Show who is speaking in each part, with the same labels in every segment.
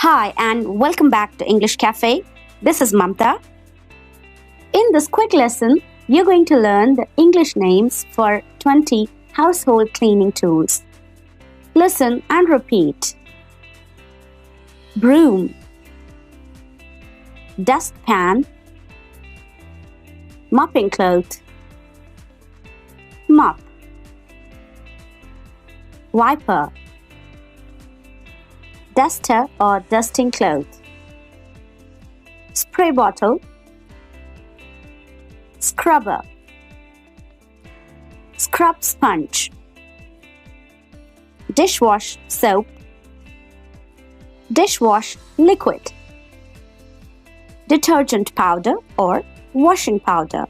Speaker 1: Hi and welcome back to English Cafe. This is Mamta. In this quick lesson, you're going to learn the English names for 20 household cleaning tools. Listen and repeat. Broom, dustpan, mopping cloth, mop, wiper, duster or dusting cloth, spray bottle, scrubber, scrub sponge, dishwash soap, dishwash liquid, detergent powder or washing powder,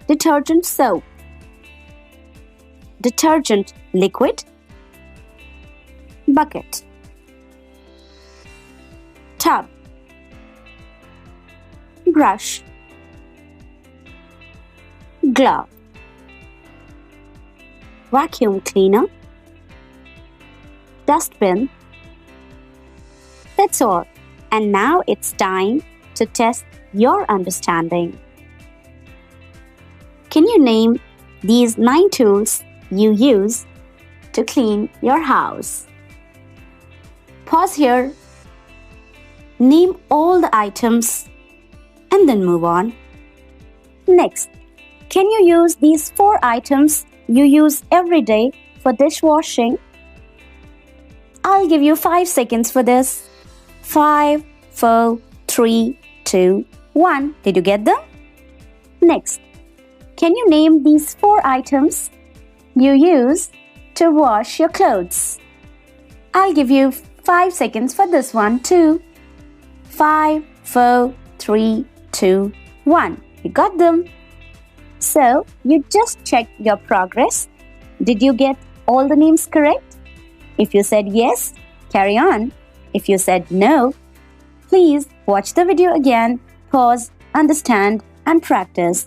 Speaker 1: detergent soap, detergent liquid, bucket, tub, brush, glove, vacuum cleaner, dustbin. That's all. And now it's time to test your understanding. Can you name these 9 tools you use to clean your house? Pause here. Name all the items and then move on. Next, can you use these 4 items you use every day for dishwashing? I'll give you 5 seconds for this. 5, 4, 3, 2, 1. Did you get them? Next, can you name these 4 items you use to wash your clothes? I'll give you 5 seconds for this one too. 5, 4, 3, 2, 1. You got them. So, you just checked your progress. Did you get all the names correct? If you said yes, carry on. If you said no, please watch the video again, pause, understand, and practice.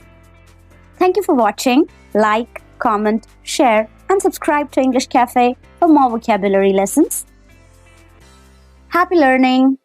Speaker 1: Thank you for watching. Like, comment, share, and subscribe to English Cafe for more vocabulary lessons. Happy learning!